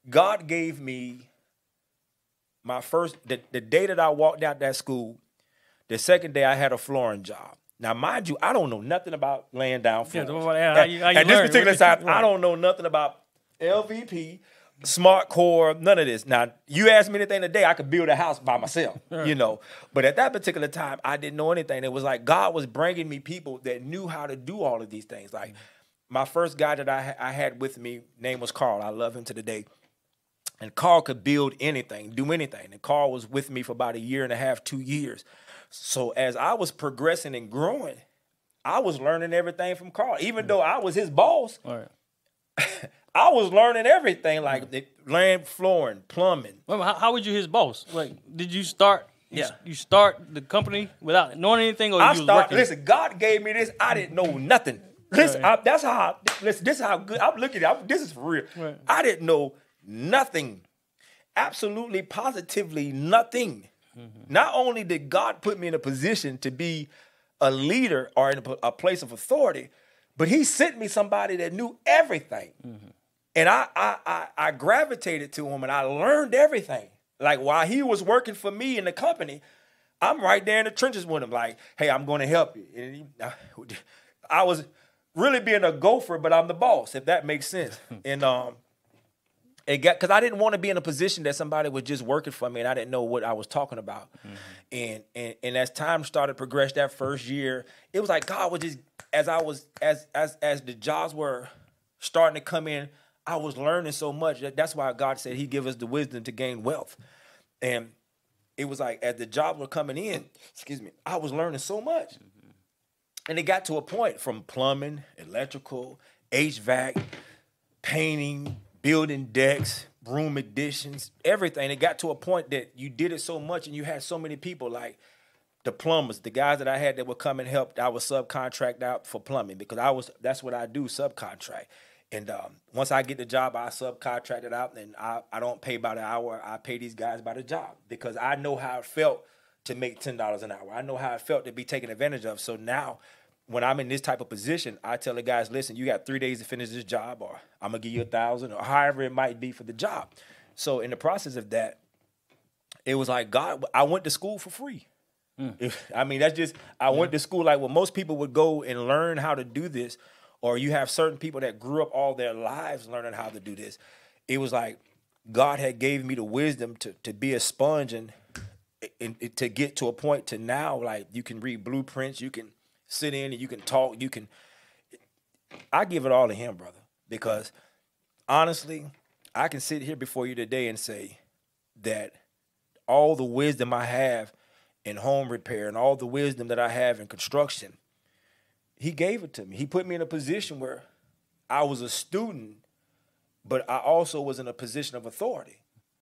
God gave me my first, the day that I walked out that school, the second day I had a flooring job. Now, mind you, I don't know nothing about laying down floors. How you At this particular time, right. I don't know nothing about LVP, smart core, none of this. Now, you ask me anything today, I could build a house by myself, you know. But at that particular time, I didn't know anything. It was like God was bringing me people that knew how to do all of these things. Like my first guy that I had with me, name was Carl. I love him to the day. And Carl could build anything, do anything. And Carl was with me for about 1.5 years, 2 years. So as I was progressing and growing, I was learning everything from Carl. Even though I was his boss, I was learning everything, like laying flooring, plumbing. Well, how was you his boss? Like, did you start? You start the company without knowing anything, or you was working? Listen, God gave me this. I didn't know nothing. Listen, that's how. Listen, this is how good I'm looking at. This is for real. Right. I didn't know nothing, absolutely, positively nothing. Mm-hmm. Not only did God put me in a position to be a leader or in a place of authority, but He sent me somebody that knew everything. Mm-hmm. And I gravitated to him and I learned everything. Like while he was working for me in the company, I'm right there in the trenches with him. Like, hey, I'm going to help you. And I was really being a gopher, but I'm the boss, if that makes sense. And because I didn't want to be in a position that somebody was just working for me and I didn't know what I was talking about. Mm-hmm. And as time started to progress that first year, it was like God was just, as the jobs were starting to come in, I was learning so much. That's why God said He give us the wisdom to gain wealth. And it was like as the jobs were coming in, I was learning so much. Mm-hmm. And it got to a point from plumbing, electrical, HVAC, painting, building decks, room additions, everything. It got to a point that you did it so much and you had so many people like the plumbers, the guys that I had that would come and help, I would subcontract out for plumbing because that's what I do, subcontract. And once I get the job, I subcontract it out, and I don't pay by the hour. I pay these guys by the job because I know how it felt to make $10 an hour. I know how it felt to be taken advantage of. So now when I'm in this type of position, I tell the guys, listen, you got 3 days to finish this job, or I'm going to give you $1,000 or however it might be for the job. So in the process of that, it was like, God, I went to school for free. I mean, that's just, I went to school like most people would go and learn how to do this. Or you have certain people that grew up all their lives learning how to do this. It was like God had gave me the wisdom to be a sponge and to get to a point to now, like you can read blueprints, you can sit in and you can talk, I give it all to Him, brother. Because honestly, I can sit here before you today and say that all the wisdom I have in home repair and all the wisdom that I have in construction, He gave it to me. He put me in a position where I was a student, but I also was in a position of authority.